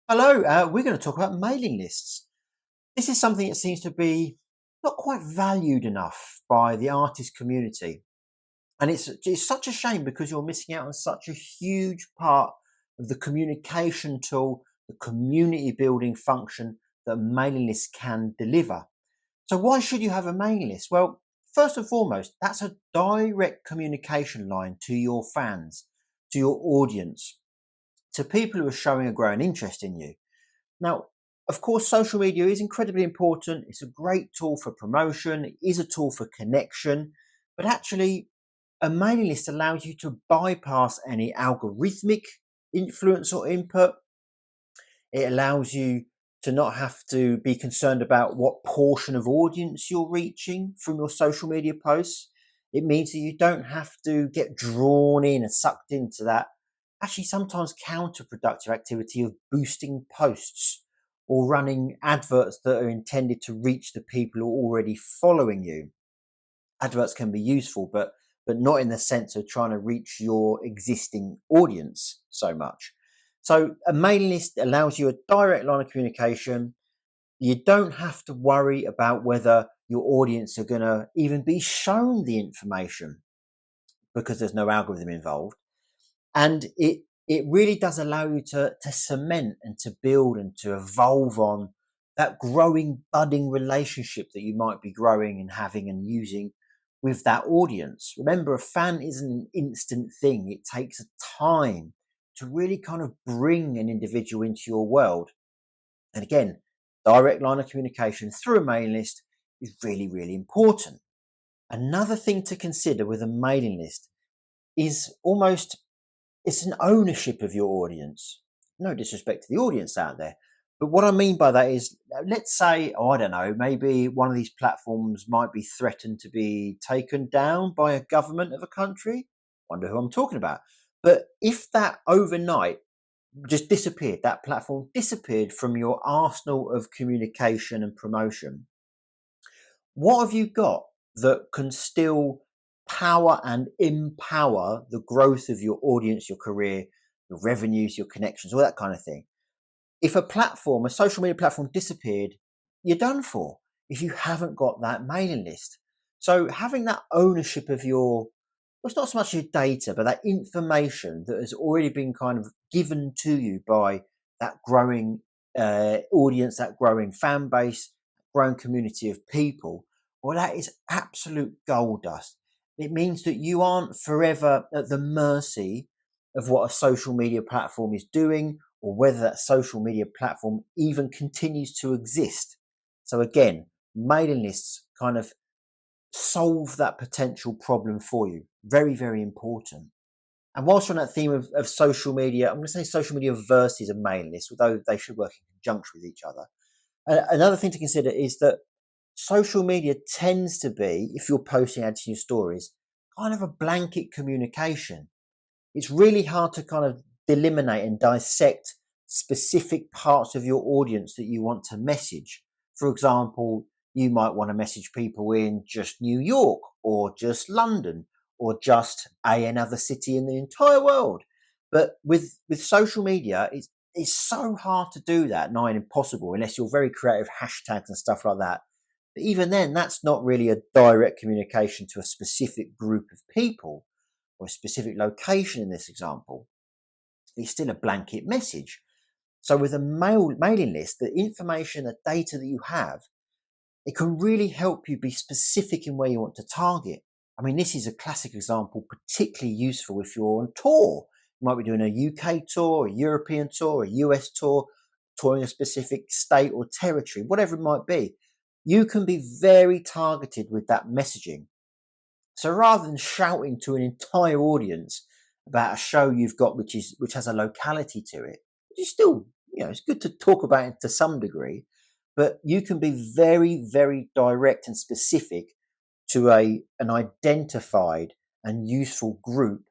Hello, we're going to talk about mailing lists. This is something that seems to be not quite valued enough by the artist community. And it's such a shame because you're missing out on such a huge part of the communication tool, the community building function that a mailing list can deliver. So, why should you have a mailing list? Well, first and foremost, that's a direct communication line to your fans, to your audience, to people who are showing a growing interest in you. Now, of course, social media is incredibly important. It's a great tool for promotion, it is a tool for connection, but actually, a mailing list allows you to bypass any algorithmic influence or input. It allows you to not have to be concerned about what portion of audience you're reaching from your social media posts. It means that you don't have to get drawn in and sucked into that actually sometimes counterproductive activity of boosting posts or running adverts that are intended to reach the people who are already following you. Adverts can be useful, but not in the sense of trying to reach your existing audience so much. So a mailing list allows you a direct line of communication. You don't have to worry about whether your audience are going to even be shown the information because there's no algorithm involved. And it really does allow you to cement and to build and to evolve on that growing, budding relationship that you might be growing and having and using with that audience. Remember, a fan isn't an instant thing, it takes a time to really kind of bring an individual into your world. And again, direct line of communication through a mailing list is really, really important. Another thing to consider with a mailing list is almost it's an ownership of your audience. No disrespect to the audience out there. But what I mean by that is, let's say, oh, I don't know, maybe one of these platforms might be threatened to be taken down by a government of a country. Wonder who I'm talking about. But if that overnight just disappeared, that platform disappeared from your arsenal of communication and promotion, what have you got that can still power and empower the growth of your audience, your career, your revenues, your connections, all that kind of thing? If a platform, a social media platform disappeared, you're done for if you haven't got that mailing list. So having that ownership of your, well, it's not so much your data, but that information that has already been kind of given to you by that growing audience, that growing fan base, growing community of people, well, that is absolute gold dust. It means that you aren't forever at the mercy of what a social media platform is doing or whether that social media platform even continues to exist. So again, mailing lists kind of solve that potential problem for you. Very, very important. And whilst we're on that theme of social media, I'm going to say social media versus a mailing list, although they should work in conjunction with each other. Another thing to consider is that social media tends to be, if you're posting ads to your stories, kind of a blanket communication. It's really hard to kind of delimitate and dissect specific parts of your audience that you want to message. For example, you might want to message people in just New York or just London or just another city in the entire world. But with social media, it's so hard to do that, nigh impossible, unless you're very creative hashtags and stuff like that. But even then, that's not really a direct communication to a specific group of people or a specific location in this example. It's still a blanket message. So with a mailing list, the information, the data that you have, it can really help you be specific in where you want to target. I mean, this is a classic example, particularly useful if you're on tour. You might be doing a UK tour, a European tour, a US tour, touring a specific state or territory, whatever it might be. You can be very targeted with that messaging. So rather than shouting to an entire audience about a show you've got which has a locality to it, which is still, it's good to talk about it to some degree, but you can be very, very direct and specific to an identified and useful group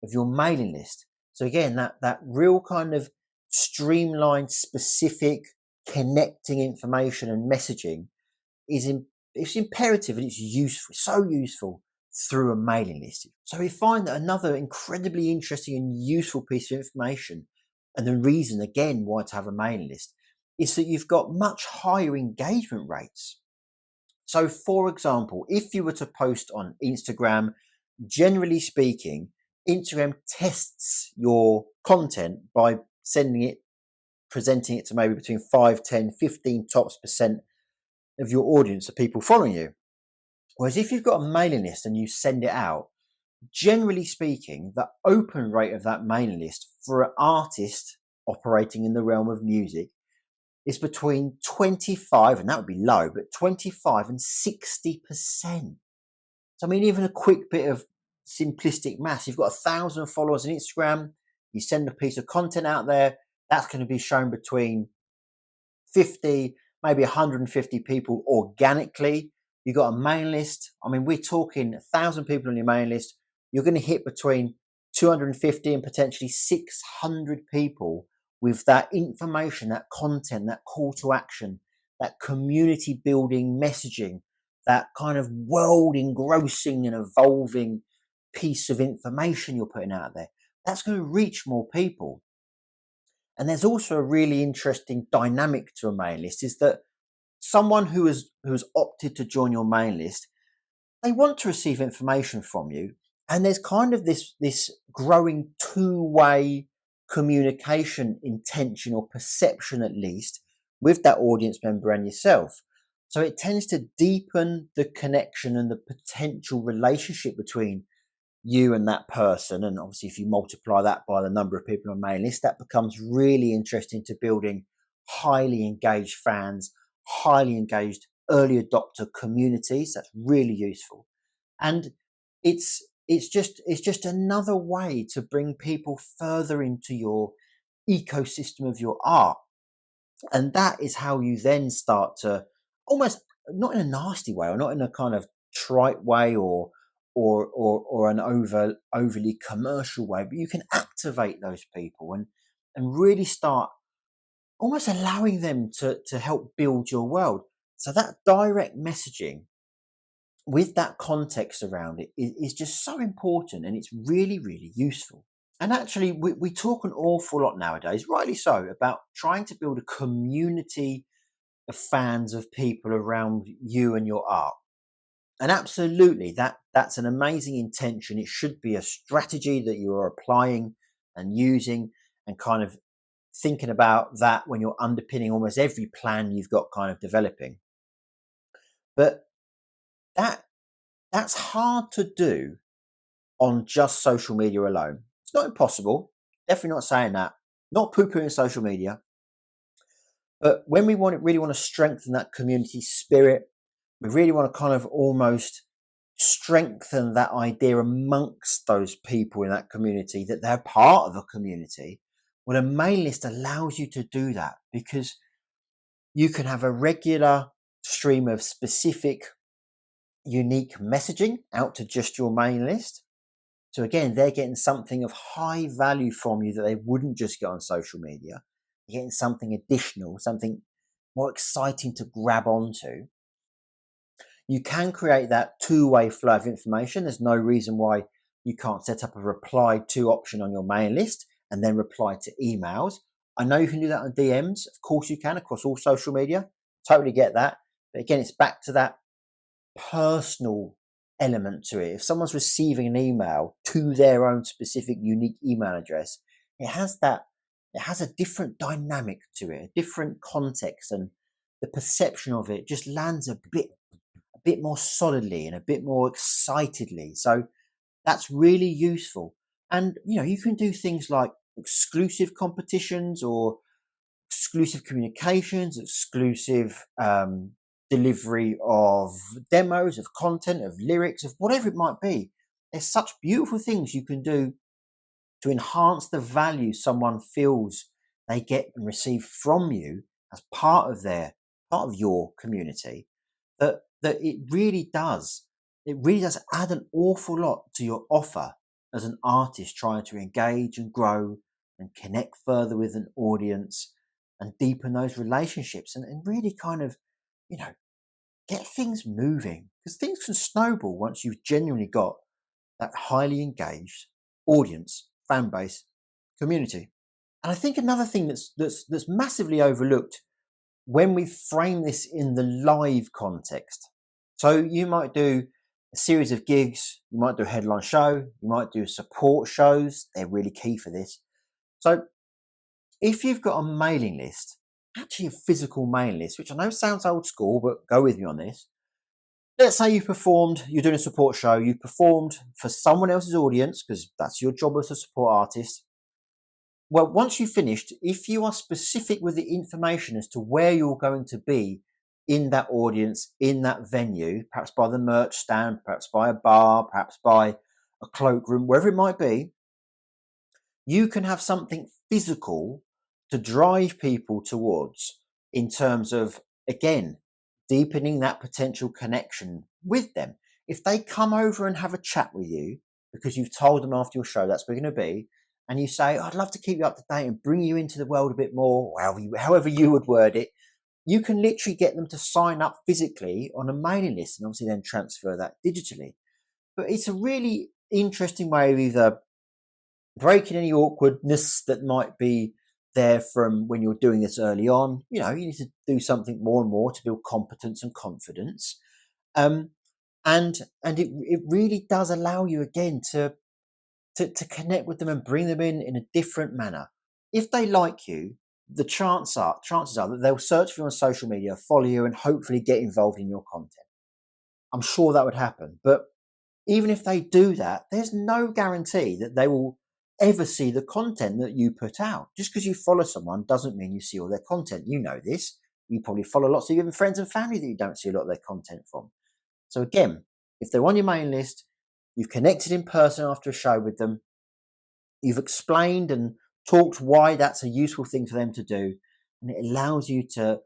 of your mailing list. So again, that real kind of streamlined, specific, connecting information and messaging it's imperative and it's useful, so useful through a mailing list. So we find that another incredibly interesting and useful piece of information And the reason, again, why to have a mailing list is that you've got much higher engagement rates. So, for example, if you were to post on Instagram, generally speaking, Instagram tests your content by sending it, presenting it to maybe between 5, 10, 15 tops percent of your audience, of people following you. Whereas if you've got a mailing list and you send it out, generally speaking, the open rate of that mailing list for an artist operating in the realm of music is between 25, and that would be low, but 25 and 60%. So, I mean, even a quick bit of simplistic maths, you've got 1,000 followers on Instagram, you send a piece of content out there, that's going to be shown between 50, maybe 150 people organically. You've got a mailing list. I mean, we're talking 1,000 people on your mailing list. You're going to hit between 250 and potentially 600 people with that information, that content, that call to action, that community building messaging, that kind of world engrossing and evolving piece of information you're putting out there. That's going to reach more people. And there's also a really interesting dynamic to a mailing list is that someone who's opted to join your mailing list, they want to receive information from you. And there's kind of this growing two-way communication intention or perception, at least, with that audience member and yourself. So it tends to deepen the connection and the potential relationship between you and that person. And obviously, if you multiply that by the number of people on a mailing list, that becomes really interesting to building highly engaged fans, highly engaged early adopter communities. That's really useful. And it's just another way to bring people further into your ecosystem of your art. And that is how you then start to almost, not in a nasty way or not in a kind of trite way or an overly commercial way, but you can activate those people and really start almost allowing them to help build your world. So that direct messaging with that context around it is just so important, and it's really, really useful. And actually, we talk an awful lot nowadays, rightly so, about trying to build a community of fans, of people around you and your art. And absolutely, that's an amazing intention. It should be a strategy that you are applying and using, and kind of thinking about that when you're underpinning almost every plan you've got kind of developing. But that that's hard to do on just social media alone. It's not impossible. Definitely not saying that. Not poo-pooing social media. But when we really want to strengthen that community spirit, we really want to kind of almost strengthen that idea amongst those people in that community that they're part of a community. Well, a mailing list allows you to do that because you can have a regular stream of specific, unique messaging out to just your mailing list. So again, they're getting something of high value from you that they wouldn't just get on social media. They're getting something additional, something more exciting to grab onto. You can create that two-way flow of information. There's no reason why you can't set up a reply to option on your mailing list and then reply to emails. I know you can do that on DMs. Of course you can across all social media. Totally get that. But again, it's back to that personal element to it. If someone's receiving an email to their own specific unique email address, it has a different dynamic to it, a different context, and the perception of it just lands a bit more solidly and a bit more excitedly. So that's really useful. And you can do things like exclusive competitions or exclusive communications, exclusive delivery of demos, of content, of lyrics, of whatever it might be. There's such beautiful things you can do to enhance the value someone feels they get and receive from you as part of your community. That it really does add an awful lot to your offer as an artist trying to engage and grow and connect further with an audience and deepen those relationships and really kind of, you know, get things moving, because things can snowball once you've genuinely got that highly engaged audience, fan base, community. And I think another thing that's massively overlooked when we frame this in the live context. So you might do a series of gigs, you might do a headline show, you might do support shows. They're really key for this. So if you've got a mailing list, actually a physical mailing list, which I know sounds old school, but go with me on this. Let's say you're doing a support show, you performed for someone else's audience, because that's your job as a support artist. Well, once you've finished, if you are specific with the information as to where you're going to be in that audience, in that venue, perhaps by the merch stand, perhaps by a bar, perhaps by a cloakroom, wherever it might be, you can have something physical to drive people towards in terms of, again, deepening that potential connection with them. If they come over and have a chat with you because you've told them after your show that's where you're going to be, and you say, I'd love to keep you up to date and bring you into the world a bit more, however you would word it, you can literally get them to sign up physically on a mailing list and obviously then transfer that digitally. But it's a really interesting way of either breaking any awkwardness that might be there from when you're doing this early on. You know, you need to do something more and more to build competence and confidence. Um, and it really does allow you again to connect with them and bring them in a different manner. If they like you, the chances are that they'll search for you on social media, follow you, and hopefully get involved in your content. I'm sure that would happen. But even if they do that, there's no guarantee that they will ever see the content that you put out. Just because you follow someone doesn't mean you see all their content. You know this. You probably follow lots of even friends and family that you don't see a lot of their content from. So again, if they're on your main list, you've connected in person after a show with them, you've explained and talked why that's a useful thing for them to do, and it allows you to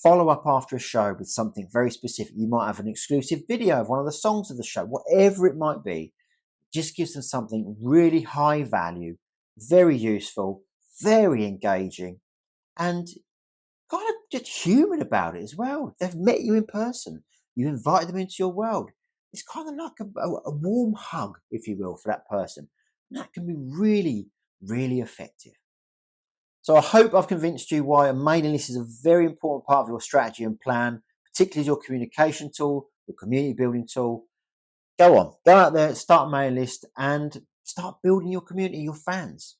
follow up after a show with something very specific. You might have an exclusive video of one of the songs of the show, whatever it might be. Just gives them something really high value, very useful, very engaging, and kind of just human about it as well. They've met you in person. You invited them into your world. It's kind of like a warm hug, if you will, for that person. And that can be really, really effective. So I hope I've convinced you why a mailing list is a very important part of your strategy and plan, particularly as your communication tool, your community building tool. Go on, go out there, start a mailing list and start building your community, your fans.